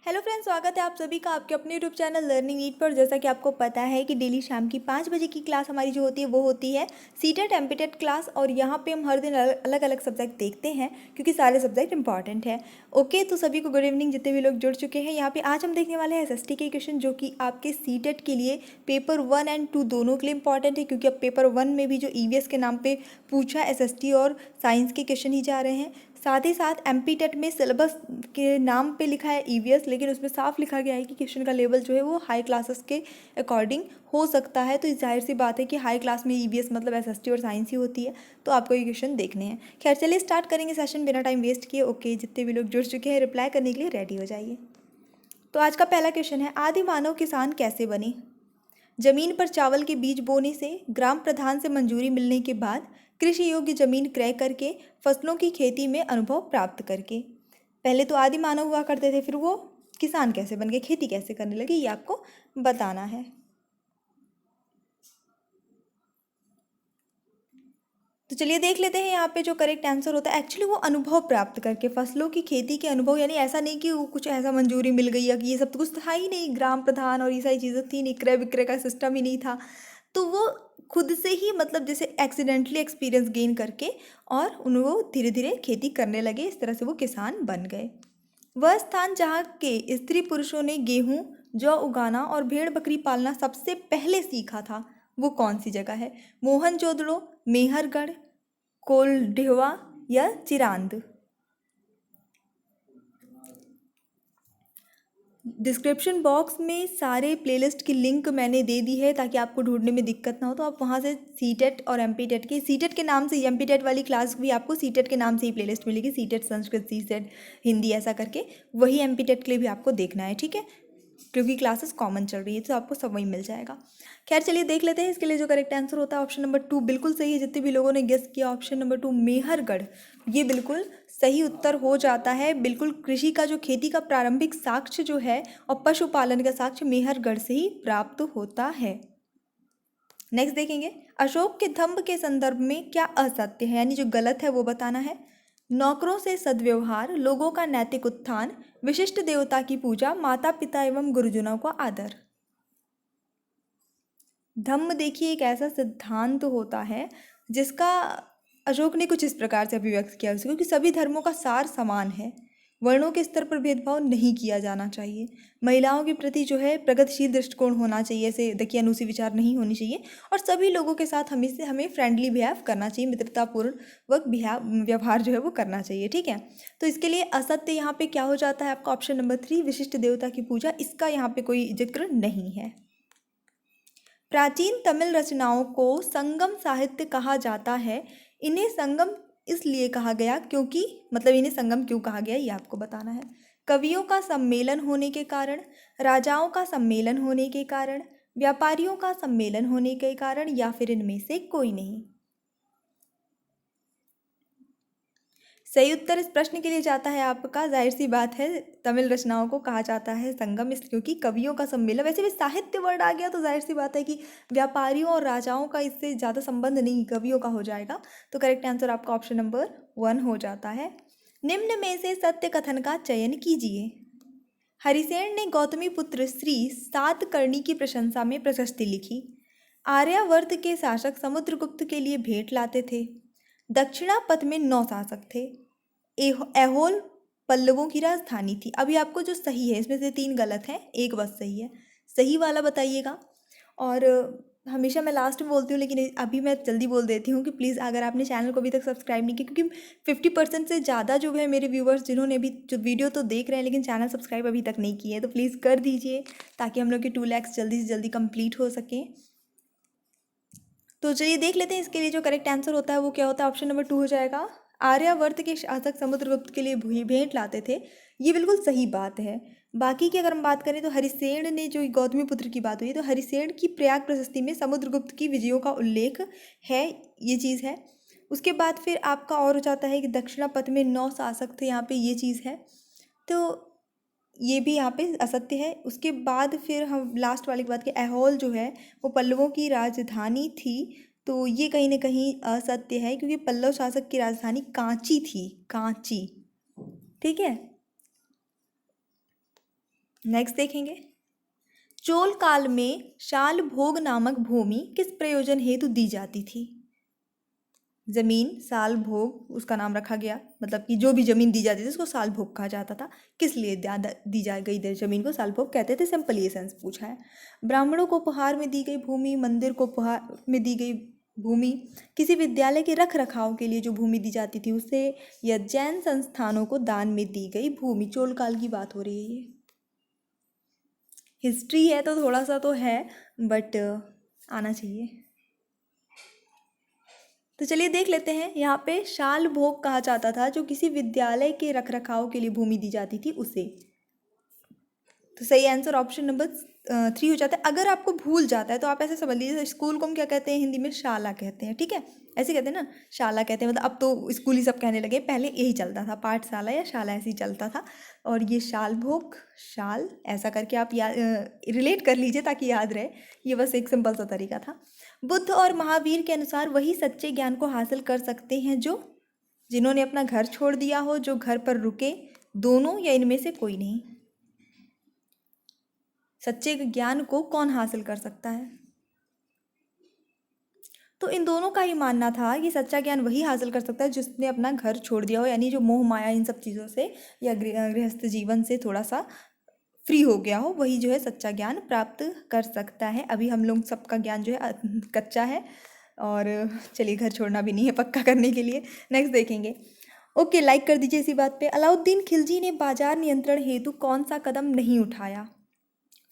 Hello friends, स्वागत है आप सभी का आपके अपने यूट्यूब चैनल लर्निंग नीट पर। जैसा कि आपको पता है कि डेली शाम की 5 बजे की क्लास हमारी जो होती है वो होती है सीटेट एमपीटेट क्लास। और यहाँ पे हम हर दिन अलग अलग सब्जेक्ट देखते हैं क्योंकि सारे सब्जेक्ट इंपॉर्टेंट है। ओके, तो सभी को गुड इवनिंग जितने भी लोग जुड़ चुके हैं। यहाँ पे आज हम देखने वाले हैं एसएसटी के क्वेश्चन जो कि आपके सीटेट के लिए पेपर 1 और 2 दोनों के लिए इंपॉर्टेंट है, क्योंकि अब पेपर 1 में भी जो ईवीएस के नाम पे पूछा एसएसटी और साइंस के क्वेश्चन ही जा रहे हैं। साथ ही साथ एमपीटेट में सिलेबस के नाम पे लिखा है ईवीएस, लेकिन उसमें साफ लिखा गया है कि क्वेश्चन का लेवल जो है वो हाई क्लासेस के अकॉर्डिंग हो सकता है। तो जाहिर सी बात है कि हाई क्लास में ईवीएस मतलब एसएसटी और साइंस ही होती है, तो आपको ये क्वेश्चन देखने हैं। खैर चलिए स्टार्ट करेंगे सेशन बिना टाइम वेस्ट किए। ओके, जितने भी लोग जुड़ चुके हैं रिप्लाई करने के लिए रेडी हो जाइए। तो आज का पहला क्वेश्चन है, आदि मानव किसान कैसे बने? जमीन पर चावल के बीज बोने से, ग्राम प्रधान से मंजूरी मिलने के बाद, कृषि योग्य जमीन क्रय करके, फसलों की खेती में अनुभव प्राप्त करके। पहले तो आदि मानव हुआ करते थे, फिर वो किसान कैसे बन गए, खेती कैसे करने लगे, ये आपको बताना है। तो चलिए देख लेते हैं यहाँ पे जो करेक्ट आंसर होता है। एक्चुअली वो अनुभव प्राप्त करके, फसलों की खेती के अनुभव, यानी ऐसा नहीं कि वो कुछ ऐसा मंजूरी मिल गई या कि ये सब तो कुछ था ही नहीं, ग्राम प्रधान और ये सारी चीज़ें थी नहीं, क्रय विक्रय का सिस्टम ही नहीं था। तो वो खुद से ही मतलब जैसे एक्सीडेंटली एक्सपीरियंस गेन करके और उन वो धीरे धीरे खेती करने लगे, इस तरह से वो किसान बन गए। वह स्थान जहाँ के स्त्री पुरुषों ने गेहूँ जौ उगाना और भेड़ बकरी पालना सबसे पहले सीखा था, वो कौन सी जगह है? मोहनजोदड़ो, मेहरगढ़, कोल्ढिवा या चिरांद? डिस्क्रिप्शन बॉक्स में सारे प्लेलिस्ट की लिंक मैंने दे दी है ताकि आपको ढूंढने में दिक्कत ना हो। तो आप वहाँ से सीटेट और एमपीटेट के, सीटेट के नाम से एमपीटेट वाली क्लास भी आपको सीटेट के नाम से ही प्लेलिस्ट मिलेगी, सीटेट संस्कृत, सीटेट हिंदी, ऐसा करके। वही एमपीटेट के लिए भी आपको देखना है, ठीक है, क्योंकि क्लासेस कॉमन चल रही है तो आपको सब वही मिल जाएगा। खैर चलिए देख लेते हैं इसके लिए जो करेक्ट आंसर होता है। ऑप्शन नंबर 2 बिल्कुल सही है। जितने भी लोगों ने गेस किया ऑप्शन नंबर 2 मेहरगढ़, ये बिल्कुल सही उत्तर हो जाता है। बिल्कुल कृषि का जो, खेती का प्रारंभिक साक्ष्य जो है और पशुपालन का साक्ष्य मेहरगढ़ से ही प्राप्त होता है। नेक्स्ट देखेंगे, अशोक के धम्म के संदर्भ में क्या असत्य है, यानी जो गलत है वो बताना है। नौकरों से सद्व्यवहार, लोगों का नैतिक उत्थान, विशिष्ट देवता की पूजा, माता पिता एवं गुरुजनों का आदर। धम्म देखिए एक ऐसा सिद्धांत होता है जिसका अशोक ने कुछ इस प्रकार से अभिव्यक्त किया उसको कि सभी धर्मों का सार समान है, वर्णों के स्तर पर भेदभाव नहीं किया जाना चाहिए, महिलाओं के प्रति जो है प्रगतिशील दृष्टिकोण होना चाहिए, ऐसे देखिए अनुसी विचार नहीं होनी चाहिए, और सभी लोगों के साथ हमें फ्रेंडली बिहेव करना चाहिए, मित्रतापूर्वक व्यवहार जो है वो करना चाहिए, ठीक है। तो इसके लिए असत्य यहाँ पे क्या हो जाता है आपका? ऑप्शन नंबर 3 विशिष्ट देवता की पूजा, इसका यहाँ पे कोई जिक्र नहीं है। प्राचीन तमिल रचनाओं को संगम साहित्य कहा जाता है। इन्हें संगम इसलिए कहा गया क्योंकि, मतलब इन्हें संगम क्यों कहा गया ये आपको बताना है। कवियों का सम्मेलन होने के कारण, राजाओं का सम्मेलन होने के कारण, व्यापारियों का सम्मेलन होने के कारण, या फिर इनमें से कोई नहीं। सही उत्तर इस प्रश्न के लिए जाता है आपका, जाहिर सी बात है, तमिल रचनाओं को कहा जाता है संगम इस क्योंकि कवियों का सम्मेलन। वैसे भी साहित्य वर्ड आ गया तो जाहिर सी बात है कि व्यापारियों और राजाओं का इससे ज़्यादा संबंध नहीं, कवियों का हो जाएगा। तो करेक्ट आंसर आपका ऑप्शन नंबर 1 हो जाता है। निम्न में से सत्य कथन का चयन कीजिए। हरिसेन ने गौतमी पुत्र श्री सातकर्णी की प्रशंसा में प्रशस्ति लिखी। आर्यावर्त के शासक समुद्रगुप्त के लिए भेंट लाते थे। दक्षिणापथ में 9 शासक थे। ऐहोल पल्लवों की राजधानी थी। अभी आपको जो सही है इसमें से 3 गलत हैं, एक बस सही है, सही वाला बताइएगा। और हमेशा मैं लास्ट में बोलती हूँ लेकिन अभी मैं जल्दी बोल देती हूँ कि प्लीज़ अगर आपने चैनल को अभी तक सब्सक्राइब नहीं किया, क्योंकि 50% से ज़्यादा जो है मेरे व्यूवर्स जिन्होंने अभी जो वीडियो तो देख रहे हैं लेकिन चैनल सब्सक्राइब अभी तक नहीं किए हैं, तो प्लीज़ कर दीजिए ताकि हम लोग के 2 लाख जल्दी से जल्दी कंप्लीट हो सकें। तो चलिए देख लेते हैं इसके लिए जो करेक्ट आंसर होता है वो क्या होता है। ऑप्शन नंबर 2 हो जाएगा। आर्यावर्त के शासक समुद्रगुप्त के लिए भेंट लाते थे, ये बिल्कुल सही बात है। बाकी की अगर हम बात करें तो हरिसेन ने, जो गौतमीपुत्र की बात हुई, तो हरिसेन की प्रयाग प्रशस्ति में समुद्रगुप्त की विजयों का उल्लेख है, ये चीज़ है। उसके बाद फिर आपका और हो जाता है कि दक्षिणापथ में 9 शासक थे, यहाँ पे ये चीज़ है, तो ये भी यहाँ पे असत्य है। उसके बाद फिर हम लास्ट वाले की बात की, ऐहोल जो है वो पल्लवों की राजधानी थी, तो ये कहीं ना कहीं असत्य है क्योंकि पल्लव शासक की राजधानी कांची थी, कांची, ठीक है। नेक्स्ट देखेंगे, चोल काल में शाल भोग नामक भूमि किस प्रयोजन हेतु दी जाती थी? जमीन साल भोग उसका नाम रखा गया, मतलब कि जो भी जमीन दी जाती थी उसको साल भोग कहा जाता था। किस लिए दी जा गई जमीन को साल भोग कहते थे? सिंपल ये सेंस पूछा है। ब्राह्मणों को उपहार में दी गई भूमि, मंदिर को उपहार में दी गई भूमि, किसी विद्यालय के रख रखाव के लिए जो भूमि दी जाती थी उसे, या जैन संस्थानों को दान में दी गई भूमि। चोल काल की बात हो रही है, ये हिस्ट्री है तो थोड़ा सा तो है, बट आना चाहिए। तो चलिए देख लेते हैं, यहाँ पे शाल भोग कहा जाता था जो किसी विद्यालय के रखरखाव के लिए भूमि दी जाती थी उसे। तो सही आंसर ऑप्शन नंबर 3 हो जाता है। अगर आपको भूल जाता है तो आप ऐसे समझ लीजिए, स्कूल को हम क्या कहते हैं हिंदी में? शाला कहते हैं, ठीक है, ऐसे कहते हैं ना, शाला कहते हैं। मतलब अब तो स्कूल ही सब कहने लगे, पहले यही चलता था, पाठशाला या शाला ऐसे ही चलता था। और ये शाल भोग, शाल ऐसा करके आप याद रिलेट कर लीजिए ताकि याद रहे। ये बस एक सिंपल सा तरीका था। बुद्ध और महावीर के अनुसार वही सच्चे ज्ञान को हासिल कर सकते हैं जो, जिन्होंने अपना घर छोड़ दिया हो, जो घर पर रुके, दोनों या इनमें से कोई नहीं? सच्चे ज्ञान को कौन हासिल कर सकता है? तो इन दोनों का ही मानना था कि सच्चा ज्ञान वही हासिल कर सकता है जिसने अपना घर छोड़ दिया हो, यानी जो मोह माया इन सब चीज़ों से या गृहस्थ जीवन से थोड़ा सा फ्री हो गया हो, वही जो है सच्चा ज्ञान प्राप्त कर सकता है। अभी हम लोग सबका ज्ञान जो है कच्चा है, और चलिए घर छोड़ना भी नहीं है पक्का करने के लिए। नेक्स्ट देखेंगे। ओके, लाइक कर दीजिए इसी बात पे। अलाउद्दीन खिलजी ने बाजार नियंत्रण हेतु कौन सा कदम नहीं उठाया?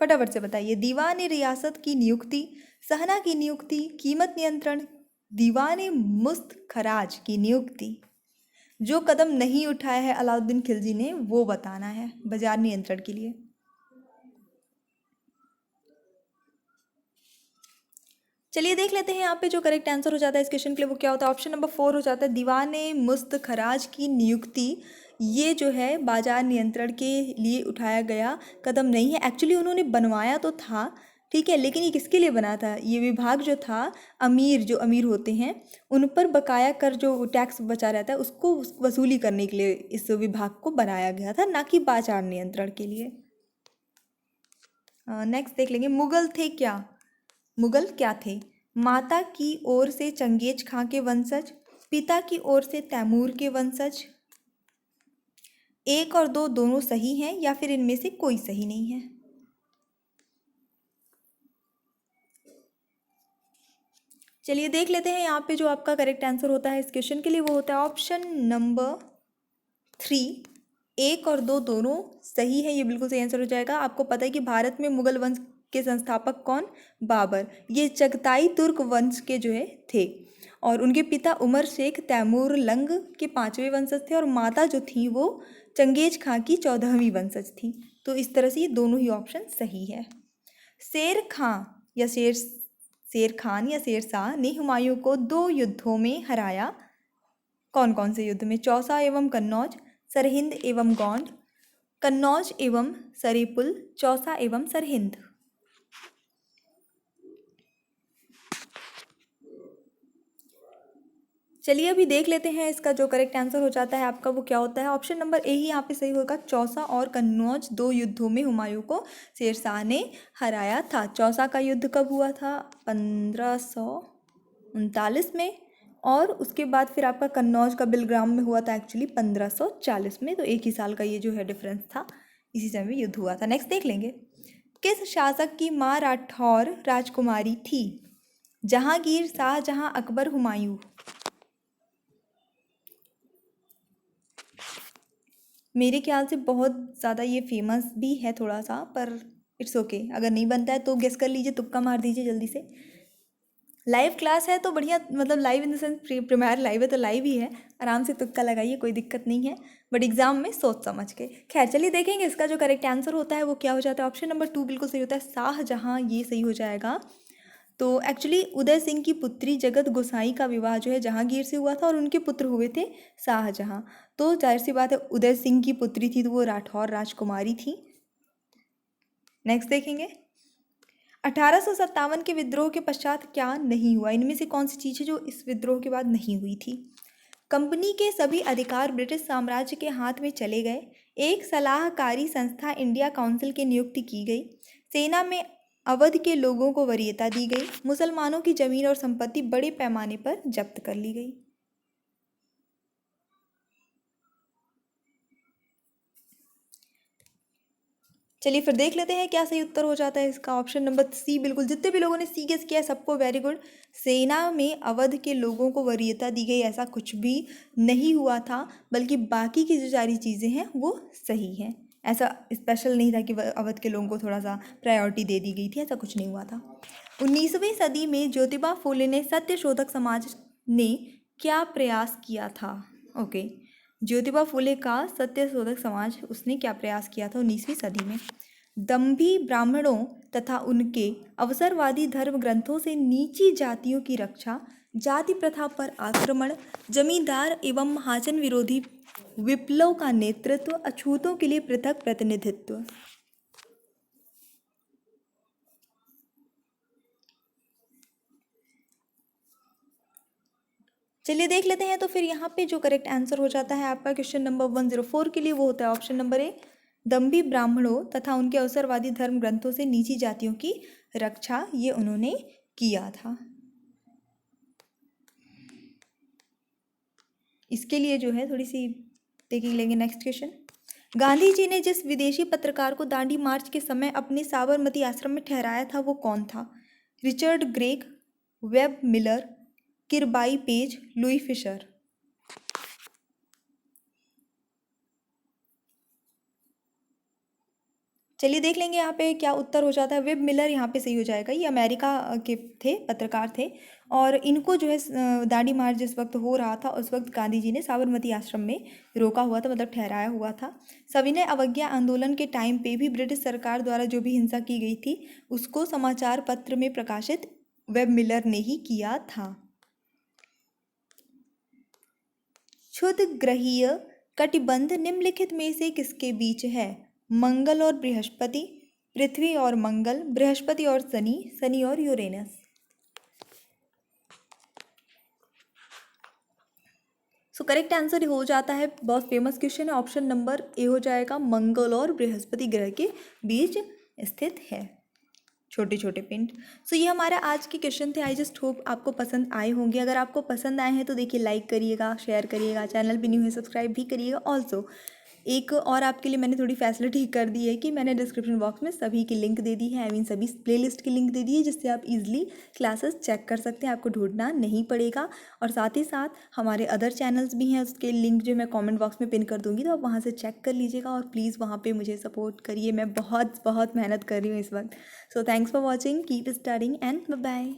फटाफट से बताइए। दीवान रियासत की नियुक्ति, सहना की नियुक्ति, कीमत नियंत्रण, दीवान मुस्त खराज की नियुक्ति। जो कदम नहीं उठाया है अलाउद्दीन खिलजी ने वो बताना है बाजार नियंत्रण के लिए। चलिए देख लेते हैं यहाँ पे जो करेक्ट आंसर हो जाता है इस क्वेश्चन के लिए वो क्या होता है। ऑप्शन नंबर 4 हो जाता है, दीवान मुस्त खराज की नियुक्ति। ये जो है बाजार नियंत्रण के लिए उठाया गया कदम नहीं है। एक्चुअली उन्होंने बनवाया तो था, ठीक है, लेकिन ये किसके लिए बना था? ये विभाग जो था, अमीर जो अमीर होते हैं उन पर बकाया कर जो टैक्स बचा रहता है उसको वसूली करने के लिए इस विभाग को बनाया गया था, ना कि बाजार नियंत्रण के लिए। नेक्स्ट देख लेंगे, मुगल थे क्या? मुगल क्या थे? माता की ओर से चंगेज खां के वंशज, पिता की ओर से तैमूर के वंशज। 1 और 2 दोनों सही हैं या फिर इनमें से कोई सही नहीं है? चलिए देख लेते हैं यहाँ पे जो आपका करेक्ट आंसर होता है इस क्वेश्चन के लिए वो होता है ऑप्शन नंबर 3। 1 और 2 दोनों सही है, ये बिल्कुल सही आंसर हो जाएगा। आपको पता है कि भारत में मुगल वंश के संस्थापक कौन? बाबर। ये चगताई तुर्क वंश के जो है थे, और उनके पिता उमर शेख तैमूर लंग के 5वें वंशज थे, और माता जो थी वो चंगेज खां की 14वीं वंशज थी। तो इस तरह से ये दोनों ही ऑप्शन सही है। शेर खां या शेर खान या शेरशाह ने हुमायूं को 2 युद्धों में हराया। कौन कौन से युद्ध में? चौसा एवं कन्नौज, सरहिंद एवं गौंड, कन्नौज एवं सरीपुल, चौसा एवं सरहिंद। चलिए अभी देख लेते हैं इसका जो करेक्ट आंसर हो जाता है आपका वो क्या होता है। ऑप्शन नंबर ए ही यहाँ पे सही होगा। चौसा और कन्नौज 2 युद्धों में हुमायूं को शेरशाह ने हराया था। चौसा का युद्ध कब हुआ था? 1539 में, और उसके बाद फिर आपका कन्नौज का बिलग्राम में हुआ था एक्चुअली 1540 में। तो एक ही साल का ये जो है डिफरेंस था, इसी समय युद्ध हुआ था। नेक्स्ट देख लेंगे, किस शासक की माँ राठौर राजकुमारी थी? जहांगीर, शाहजहां, अकबर, हुमायूं। मेरे ख्याल से बहुत ज़्यादा ये फेमस भी है थोड़ा सा, पर इट्स ओके। अगर नहीं बनता है तो गेस कर लीजिए, तुक्का मार दीजिए जल्दी से। लाइव क्लास है तो बढ़िया, मतलब live in the sense premiere live है तो लाइव ही है, आराम से तुक्का लगाइए, कोई दिक्कत नहीं है, बट एग्जाम में सोच समझ के। खैर चलिए देखेंगे इसका जो करेक्ट आंसर होता है वो क्या हो जाता है। ऑप्शन नंबर 2 बिल्कुल सही होता है, शाहजहां, ये सही हो जाएगा। तो एक्चुअली उदय सिंह की पुत्री जगत गोसाई का विवाह जो है जहांगीर से हुआ था, और उनके पुत्र हुए थे शाहजहां। तो जाहिर सी बात है उदय सिंह की पुत्री थी तो वो राठौर राजकुमारी थी। नेक्स्ट देखेंगे, 1857 के विद्रोह के पश्चात क्या नहीं हुआ? इनमें से कौन सी चीज़ है जो इस विद्रोह के बाद नहीं हुई थी? कंपनी के सभी अधिकार ब्रिटिश साम्राज्य के हाथ में चले गए, एक सलाहकारी संस्था इंडिया काउंसिल की नियुक्ति की गई। सेना में अवध के लोगों को वरीयता दी गई। मुसलमानों की जमीन और संपत्ति बड़े पैमाने पर जब्त कर ली गई। चलिए फिर देख लेते हैं क्या सही उत्तर हो जाता है इसका। ऑप्शन नंबर सी, बिल्कुल जितने भी लोगों ने सी गेस किया है सबको वेरी गुड। सेना में अवध के लोगों को वरीयता दी गई, ऐसा कुछ भी नहीं हुआ था, बल्कि बाकी की जो सारी चीज़ें हैं वो सही हैं। ऐसा स्पेशल नहीं था कि अवध के लोगों को थोड़ा सा प्रायोरिटी दे दी गई थी, ऐसा कुछ नहीं हुआ था। 19वीं सदी में ज्योतिबा फुले ने सत्य शोधक समाज ने क्या प्रयास किया था? ओके, ज्योतिबा फुले का सत्य शोधक समाज, उसने क्या प्रयास किया था 19वीं सदी में? दंभी ब्राह्मणों तथा उनके अवसरवादी धर्म ग्रंथों से नीची जातियों की रक्षा, जाति प्रथा पर आक्रमण, जमींदार एवं महाजन विरोधी विप्लव का नेतृत्व, अछूतों के लिए पृथक प्रतिनिधित्व। चलिए देख लेते हैं। तो फिर यहाँ पे जो करेक्ट आंसर हो जाता है आपका क्वेश्चन नंबर 104 के लिए, वो होता है ऑप्शन नंबर ए, दंभी ब्राह्मणों तथा उनके अवसरवादी धर्म ग्रंथों से नीची जातियों की रक्षा, ये उन्होंने किया था। इसके लिए जो है थोड़ी सी देख लेंगे नेक्स्ट क्वेश्चन। गांधी जी ने जिस विदेशी पत्रकार को दांडी मार्च के समय अपने साबरमती आश्रम में ठहराया था वो कौन था? Richard Gregg, Webb Miller, Kirby Page, Louis Fischer. चलिए देख लेंगे यहाँ पे क्या उत्तर हो जाता है। वेब मिलर यहाँ पे सही हो जाएगा। ये अमेरिका के थे, पत्रकार थे, और इनको जो है दांडी मार्च जिस वक्त हो रहा था उस वक्त गांधी जी ने साबरमती आश्रम में रोका हुआ था, मतलब ठहराया हुआ था। सविनय अवज्ञा आंदोलन के टाइम पे भी ब्रिटिश सरकार द्वारा जो भी हिंसा की गई थी उसको समाचार पत्र में प्रकाशित वेब मिलर ने ही किया था। क्षुद्र ग्रहीय कटिबंध निम्नलिखित में से किसके बीच है? मंगल और बृहस्पति, पृथ्वी और मंगल, बृहस्पति और शनि, शनि और यूरेनस। सो करेक्ट आंसर हो जाता है, बहुत फेमस क्वेश्चन है, ऑप्शन नंबर ए हो जाएगा, मंगल और बृहस्पति ग्रह के बीच स्थित है छोटे छोटे पिंड। सो ये हमारा आज के क्वेश्चन थे। आई जस्ट होप आपको पसंद आए होंगे। अगर आपको पसंद आए हैं तो देखिए लाइक करिएगा, शेयर करिएगा, चैनल भी न्यू है सब्सक्राइब भी करिएगा। ऑल्सो एक और आपके लिए मैंने थोड़ी फैसिलिटी कर दी है कि मैंने डिस्क्रिप्शन बॉक्स में सभी की लिंक दे दी है, आई मीन सभी प्लेलिस्ट की लिंक दे दी है, जिससे आप इजीली क्लासेस चेक कर सकते हैं, आपको ढूंढना नहीं पड़ेगा। और साथ ही साथ हमारे अदर चैनल्स भी हैं, उसके लिंक जो मैं कमेंट बॉक्स में पिन कर दूंगी, तो आप वहाँ से चेक कर लीजिएगा और प्लीज़ वहाँ पे मुझे सपोर्ट करिए। मैं बहुत बहुत मेहनत कर रही हूँ इस वक्त। So thanks for watching, keep studying and bye bye.